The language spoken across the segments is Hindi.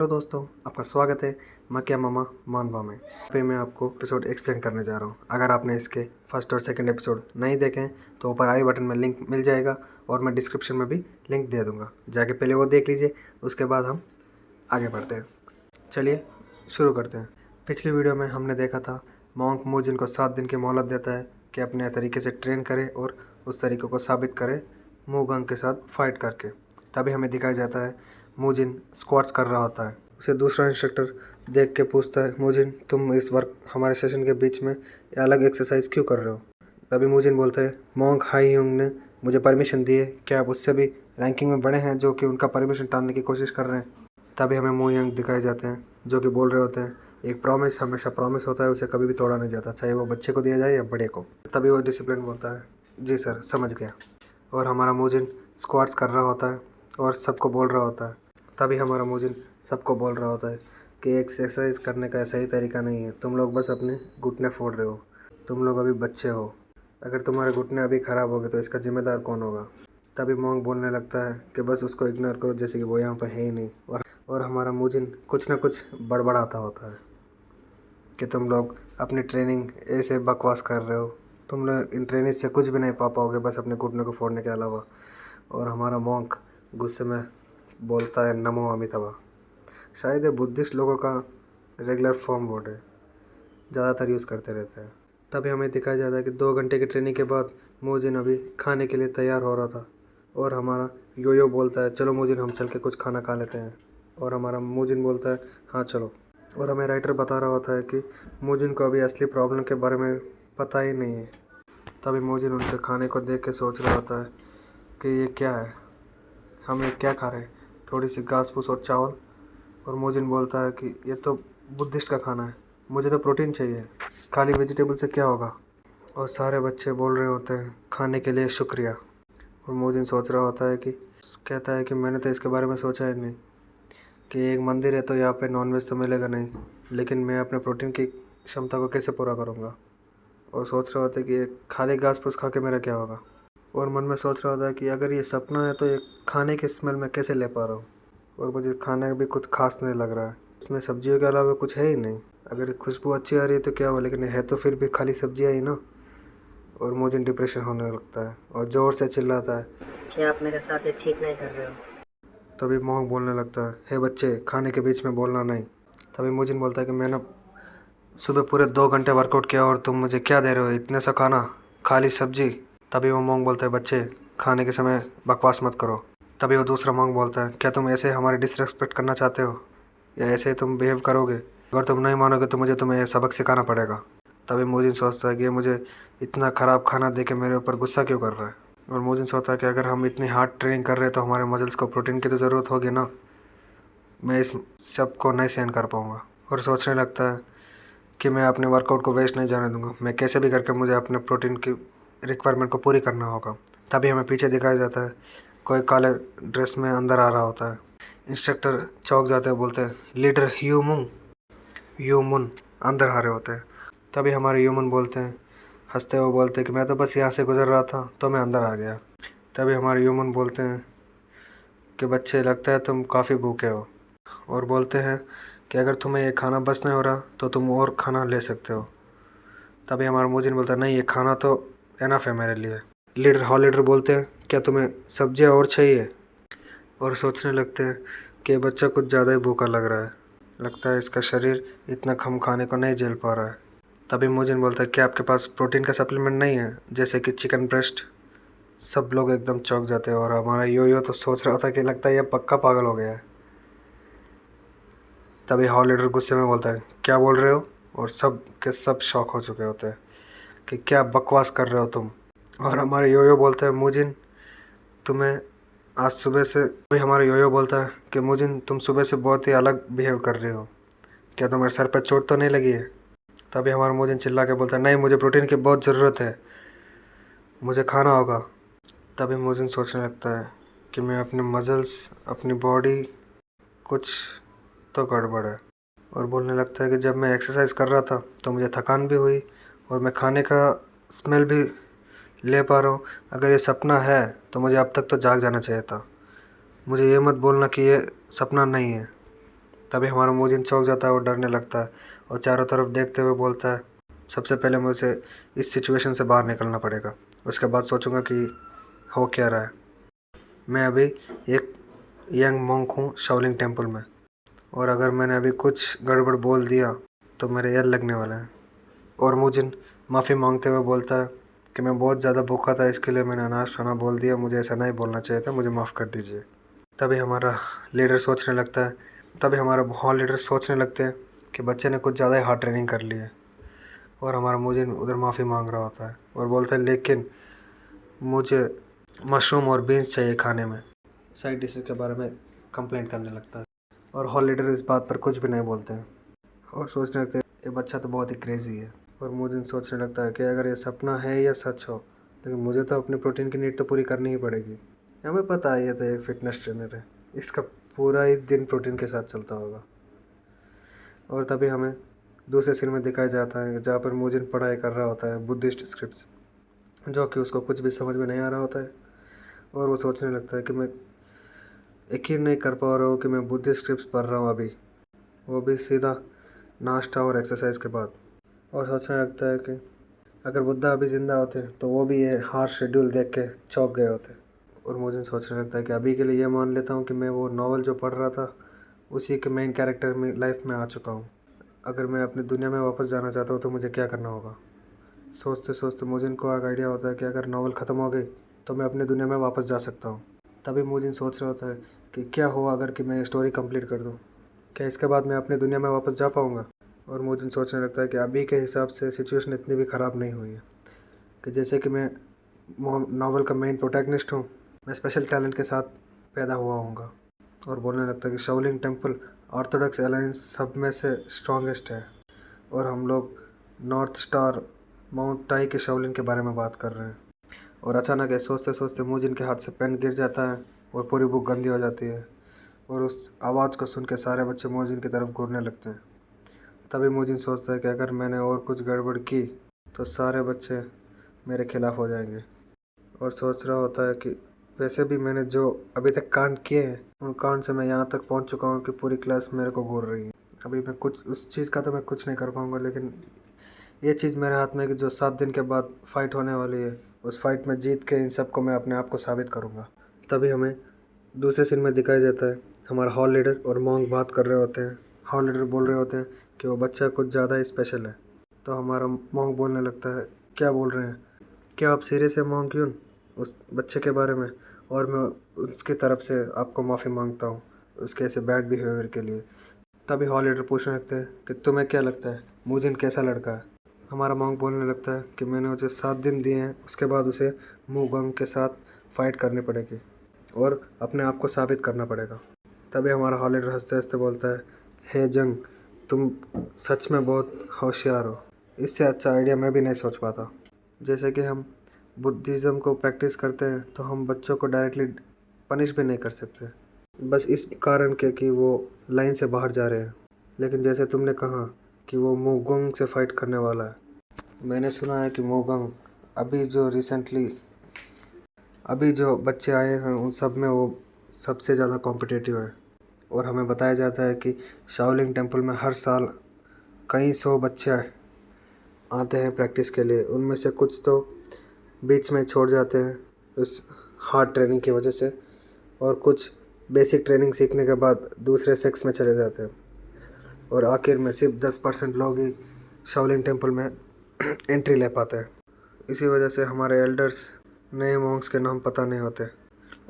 हेलो दोस्तों, आपका स्वागत है मैं क्या मामा मानवा में। पे मैं आपको एपिसोड एक्सप्लेन करने जा रहा हूँ। अगर आपने इसके फर्स्ट और सेकंड एपिसोड नहीं देखे हैं तो ऊपर आई बटन में लिंक मिल जाएगा और मैं डिस्क्रिप्शन में भी लिंक दे दूँगा, जाके पहले वो देख लीजिए। उसके बाद हम आगे बढ़ते हैं। चलिए शुरू करते हैं। पिछली वीडियो में हमने देखा था मॉन्क मूजिन को 7 दिन की मोहलत देता है कि अपने तरीके से ट्रेन करे और उस तरीके को साबित करे मूगंग के साथ फाइट करके। तभी हमें दिखाया जाता है मूजिन स्क्वाट्स कर रहा होता है। उसे दूसरा इंस्ट्रक्टर देख के पूछता है, मूजिन तुम इस वर्क हमारे सेशन के बीच में ये अलग एक्सरसाइज क्यों कर रहे हो? तभी मूजिन बोलता है, मॉन्क हाई यूंग ने मुझे परमिशन दी है, क्या आप उससे भी रैंकिंग में बड़े हैं जो कि उनका परमिशन टालने की कोशिश कर रहे हैं? तभी हमें मू यंग दिखाए जाते हैं जो कि बोल रहे होते हैं, एक प्रॉमिस हमेशा प्रॉमिस होता है, उसे कभी भी तोड़ा नहीं जाता, चाहे वो बच्चे को दिया जाए या बड़े को। तभी वो डिसिप्लिन बोलता है, जी सर समझ गया। और हमारा मूजिन स्क्वाट्स कर रहा होता है और सबको बोल रहा होता है। तभी हमारा मूजिन सबको बोल रहा होता है कि एक्सरसाइज करने का सही तरीका नहीं है, तुम लोग बस अपने घुटने फोड़ रहे हो, तुम लोग अभी बच्चे हो, अगर तुम्हारे घुटने अभी ख़राब हो गए तो इसका जिम्मेदार कौन होगा? तभी मोंग बोलने लगता है कि बस उसको इग्नोर करो जैसे कि वो यहाँ पर है ही नहीं। और हमारा मूजिन कुछ ना कुछ बड़बड़ाता होता है कि तुम लोग अपनी ट्रेनिंग ऐसे बकवास कर रहे हो, तुम लोग इन ट्रेनिंग से कुछ भी नहीं पा पाओगे बस अपने घुटने को फोड़ने के अलावा। और हमारा मोंक गुस्से में बोलता है, नमो अमिताभा। शायद ये बुद्धिस्ट लोगों का रेगुलर फॉर्म वर्ड है, ज़्यादातर यूज़ करते रहते हैं। तभी हमें दिखाया जाता है कि 2 घंटे की ट्रेनिंग के बाद मोजिन अभी खाने के लिए तैयार हो रहा था और हमारा योयो बोलता है, चलो मोजिन हम चल के कुछ खाना खा लेते हैं। और हमारा मोजिन बोलता है, हाँ चलो। और हमें राइटर बता रहा होता है कि मोजिन को अभी असली प्रॉब्लम के बारे में पता ही नहीं है। तभी मोजिन उनके खाने को देख के सोच रहा होता है कि ये क्या है, हम ये क्या खा रहे हैं, थोड़ी सी घास फूस और चावल। और मोजिन बोलता है कि ये तो बुद्धिस्ट का खाना है, मुझे तो प्रोटीन चाहिए, खाली वेजिटेबल से क्या होगा? और सारे बच्चे बोल रहे होते हैं खाने के लिए शुक्रिया। और मोजिन सोच रहा होता है कि कहता है कि मैंने तो इसके बारे में सोचा ही नहीं कि एक मंदिर है तो यहाँ पे नॉनवेज तो मिलेगा नहीं, लेकिन मैं अपने प्रोटीन की क्षमता को कैसे पूरा करूँगा? और सोच रहा होता है कि ये खाली घास फूस खा के मेरा क्या होगा? और मन में सोच रहा होता है कि अगर ये सपना है तो ये खाने की स्मेल मैं कैसे ले पा रहा हूँ? और मुझे खाने भी कुछ खास नहीं लग रहा है, इसमें सब्जियों के अलावा कुछ है ही नहीं। अगर खुशबू अच्छी आ रही है तो क्या हुआ, लेकिन है तो फिर भी खाली सब्जियाँ ही ना। और मुझे डिप्रेशन होने लगता है और ज़ोर से चिल्लाता है, क्या आप मेरे साथ ये ठीक नहीं कर रहे हो? तभी मोहक बोलने लगता है, हे बच्चे खाने के बीच में बोलना नहीं। तभी मुजिन बोलता है कि मैंने सुबह पूरे 2 घंटे वर्कआउट किया और तुम मुझे क्या दे रहे हो, इतने सा खाना, खाली सब्जी। तभी वो मोंग बोलता है, बच्चे खाने के समय बकवास मत करो। तभी वो दूसरा मोंग बोलता है, क्या तुम ऐसे हमारी डिसरेस्पेक्ट करना चाहते हो या ऐसे तुम बिहेव करोगे? अगर तुम नहीं मानोगे तो मुझे तुम्हें सबक सिखाना पड़ेगा। तभी मोजिन सोचता है कि ये मुझे इतना ख़राब खाना दे के मेरे ऊपर गुस्सा क्यों कर रहा है। और मोजिन सोचता है कि अगर हम इतनी हार्ड ट्रेनिंग कर रहे हैं तो हमारे मसल्स को प्रोटीन की तो ज़रूरत होगी ना, मैं इस सब को नहीं सहन कर पाऊँगा। और सोचने लगता है कि मैं अपने वर्कआउट को वेस्ट नहीं जाने दूंगा, मैं कैसे भी करके मुझे अपने प्रोटीन की रिक्वायरमेंट को पूरी करना होगा। तभी हमें पीछे दिखाया जाता है कोई काले ड्रेस में अंदर आ रहा होता है। इंस्ट्रक्टर चौंक जाते हैं, बोलते हैं, लीडर ह्यूमुन अंदर आ रहे होते हैं। तभी हमारे ह्यूमन बोलते हैं, हंसते हुए बोलते हैं कि मैं तो बस यहाँ से गुजर रहा था तो मैं अंदर आ गया। तभी हमारे ह्यूमन बोलते हैं कि बच्चे लगता है तुम काफ़ी भूखे हो, और बोलते हैं कि अगर तुम्हें ये खाना बस नहीं हो रहा तो तुम और खाना ले सकते हो। तभी हमारा मोजिन बोलता है, नहीं ये खाना तो एनफ है मेरे लिए। लीडर बोलते हैं, क्या तुम्हें सब्जियां और चाहिए? और सोचने लगते हैं कि बच्चा कुछ ज़्यादा ही भूखा लग रहा है, लगता है इसका शरीर इतना कम खाने को नहीं झेल पा रहा है। तभी मोजिन बोलता है, क्या आपके पास प्रोटीन का सप्लीमेंट नहीं है जैसे कि चिकन ब्रेस्ट? सब लोग एकदम चौंक जाते हैं और हमारा यो तो सोच रहा था कि लगता है यह पक्का पागल हो गया है। तभी हॉल लीडर गुस्से में बोलता है, क्या बोल रहे हो? और सब के सब शॉक हो चुके होते हैं कि क्या बकवास कर रहे हो तुम। और हमारे योयो बोलता है, मुजिन तुम्हें आज सुबह से भी हमारे योयो बोलता है कि मुजिन तुम सुबह से बहुत ही अलग बिहेव कर रहे हो, क्या तुम्हारे सर पर चोट तो नहीं लगी है? तभी हमारा मुजिन चिल्ला के बोलता है, नहीं मुझे प्रोटीन की बहुत ज़रूरत है, मुझे खाना होगा। तभी मुजिन सोचने लगता है कि मैं अपने मसल्स, अपनी बॉडी, कुछ तो गड़बड़ है। और बोलने लगता है कि जब मैं एक्सरसाइज कर रहा था तो मुझे थकान भी हुई और मैं खाने का स्मेल भी ले पा रहा हूँ। अगर ये सपना है तो मुझे अब तक तो जाग जाना चाहिए था, मुझे ये मत बोलना कि ये सपना नहीं है। तभी हमारा मोजिन चौंक जाता है और डरने लगता है और चारों तरफ देखते हुए बोलता है, सबसे पहले मुझे इस सिचुएशन से बाहर निकलना पड़ेगा। उसके बाद सोचूंगा कि हो क्या रहा है। मैं अभी एक यंग मॉन्क हूँ शाओलिन टेम्पल में, और अगर मैंने अभी कुछ गड़बड़ बोल दिया तो मेरे यल लगने वाला है। और मुजिन माफ़ी मांगते हुए बोलता है कि मैं बहुत ज़्यादा भूखा था, इसके लिए मैंने अनाज खाना बोल दिया, मुझे ऐसा नहीं बोलना चाहिए था, मुझे माफ़ कर दीजिए। तभी हमारा हॉल लीडर सोचने लगते हैं कि बच्चे ने कुछ ज़्यादा ही हार्ड ट्रेनिंग कर ली है। और हमारा मुजिन उधर माफ़ी मांग रहा होता है और बोलता है, लेकिन मुझे मशरूम और बीन्स चाहिए खाने में। साइड डिशेस के बारे में कंप्लेंट करने लगता है और हॉल लीडर इस बात पर कुछ भी नहीं बोलते हैं और सोचने लगते हैं ये बच्चा तो बहुत ही क्रेज़ी है। और मुजिन सोचने लगता है कि अगर ये सपना है या सच हो, लेकिन मुझे तो अपने प्रोटीन की नीड तो पूरी करनी ही पड़ेगी। हमें पता है ये तो एक फिटनेस ट्रेनर है, इसका पूरा ही दिन प्रोटीन के साथ चलता होगा। और तभी हमें दूसरे सीन में दिखाया जाता है जहाँ पर मुजिन पढ़ाई कर रहा होता है बुद्धिस्ट स्क्रिप्ट्स, जो कि उसको कुछ भी समझ में नहीं आ रहा होता है। और वो सोचने लगता है कि मैं यकीन नहीं कर पा रहा हूँ कि मैं बुद्धिस्ट स्क्रिप्ट्स पढ़ रहा हूँ अभी, वो भी सीधा नाश्ता और एक्सरसाइज के बाद। और सोचने लगता है कि अगर बुद्धा अभी ज़िंदा होते तो वो भी ये हार्ड शेड्यूल देख के चौंक गए होते। और मुझे सोचने लगता है कि अभी के लिए ये मान लेता हूँ कि मैं वो नॉवल जो पढ़ रहा था उसी के मेन कैरेक्टर में लाइफ में आ चुका हूँ। अगर मैं अपनी दुनिया में वापस जाना चाहता हूँ तो मुझे क्या करना होगा। सोचते सोचते मुजिन को एक आइडिया होता है कि अगर नॉवल ख़त्म हो गई तो मैं अपनी दुनिया में वापस जा सकता हूँ। तभी मुजिन सोच रहा होता है कि क्या हो अगर कि मैं स्टोरी कंप्लीट कर दूँ, क्या इसके बाद मैं अपनी दुनिया में वापस जा पाऊँगा। और मुजिन सोचने लगता है कि अभी के हिसाब से सिचुएशन इतनी भी ख़राब नहीं हुई है कि जैसे कि मैं नॉवल का मेन प्रोटैगनिस्ट हूँ, मैं स्पेशल टैलेंट के साथ पैदा हुआ हूँगा। और बोलने लगता है कि शाओलिन टेम्पल ऑर्थोडॉक्स अलायंस सब में से स्ट्रॉन्गेस्ट है और हम लोग नॉर्थ स्टार माउंट टाई के शाओलिन के बारे में बात कर रहे हैं। और अचानक सोचते सोचते मुजिन के हाथ से पेन गिर जाता है और पूरी बुक गंदी हो जाती है और उस आवाज़ को सुन के सारे बच्चे मुजिन की तरफ घूरने लगते हैं। तभी मुजिन सोचता है कि अगर मैंने और कुछ गड़बड़ की तो सारे बच्चे मेरे खिलाफ़ हो जाएंगे। और सोच रहा होता है कि वैसे भी मैंने जो अभी तक कांड किए हैं उन कांड से मैं यहाँ तक पहुँच चुका हूँ कि पूरी क्लास मेरे को घूर रही है। अभी मैं कुछ उस चीज़ का तो मैं कुछ नहीं कर पाऊँगा, लेकिन ये चीज़ मेरे हाथ में है कि जो 7 दिन के बाद फ़ाइट होने वाली है उस फाइट में जीत के इन सबको मैं अपने आप को साबित करूँगा। तभी हमें दूसरे सीन में दिखाया जाता है हमारा हॉल लीडर और मॉन्क बात कर रहे होते हैं। हॉल लीडर बोल रहे होते हैं कि वो बच्चा कुछ ज़्यादा ही स्पेशल है। तो हमारा मॉन्क बोलने लगता है, क्या बोल रहे हैं, क्या आप सीरियस है मॉन्क यून उस बच्चे के बारे में, और मैं उसकी तरफ से आपको माफ़ी मांगता हूँ उसके ऐसे बैड बिहेवियर के लिए। तभी हॉल लीडर पूछने लगते हैं कि तुम्हें क्या लगता है मुजिन कैसा लड़का है। हमारा मॉन्क बोलने लगता है कि मैंने उसे 7 दिन दिए हैं, उसके बाद उसे मूगंग के साथ फ़ाइट करनी पड़ेगी और अपने आप को साबित करना पड़ेगा। तभी हमारा हॉल लीडर हंसते हंसते बोलता है, हे जंग, तुम सच में बहुत होशियार हो, इससे अच्छा आइडिया मैं भी नहीं सोच पाता। जैसे कि हम बुद्धिज़्म को प्रैक्टिस करते हैं तो हम बच्चों को डायरेक्टली पनिश भी नहीं कर सकते, बस इस कारण के कि वो लाइन से बाहर जा रहे हैं। लेकिन जैसे तुमने कहा कि वो मोगोंग से फ़ाइट करने वाला है, मैंने सुना है कि मोगोंग अभी जो बच्चे आए हैं उन सब में वो सबसे ज़्यादा कॉम्पिटिटिव है। और हमें बताया जाता है कि शाओलिन टेम्पल में हर साल कई 100 बच्चे आते हैं प्रैक्टिस के लिए, उनमें से कुछ तो बीच में छोड़ जाते हैं उस हार्ड ट्रेनिंग की वजह से, और कुछ बेसिक ट्रेनिंग सीखने के बाद दूसरे सेक्स में चले जाते हैं, और आखिर में सिर्फ 10% लोग ही शाओलिन टेम्पल में एंट्री ले पाते हैं। इसी वजह से हमारे एल्डर्स नए मॉन्क्स के नाम पता नहीं होते।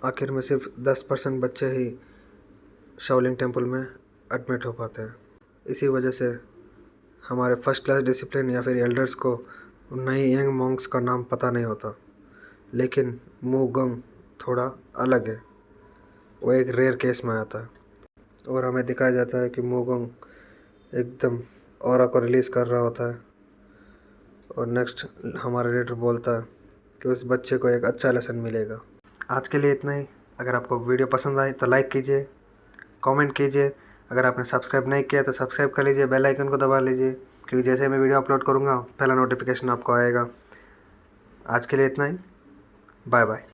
आखिर में सिर्फ 10% बच्चे ही शाओलिन टेम्पल में एडमिट हो पाते हैं। इसी वजह से हमारे फर्स्ट क्लास डिसिप्लिन या फिर एल्डर्स को नए यंग मॉन्क्स का नाम पता नहीं होता। लेकिन मूगंग थोड़ा अलग है, वो एक रेयर केस में आता है और हमें दिखाया जाता है कि मूगंग एकदम ऑरा को रिलीज़ कर रहा होता है। और नेक्स्ट हमारा लीडर बोलता है कि उस बच्चे को एक अच्छा लेसन मिलेगा। आज के लिए इतना ही। अगर आपको वीडियो पसंद आई तो लाइक कीजिए, कमेंट कीजिए। अगर आपने सब्सक्राइब नहीं किया तो सब्सक्राइब कर लीजिए, बेल आइकन को दबा लीजिए, क्योंकि जैसे मैं वीडियो अपलोड करूँगा पहला नोटिफिकेशन आपको आएगा। आज के लिए इतना ही। Bye bye.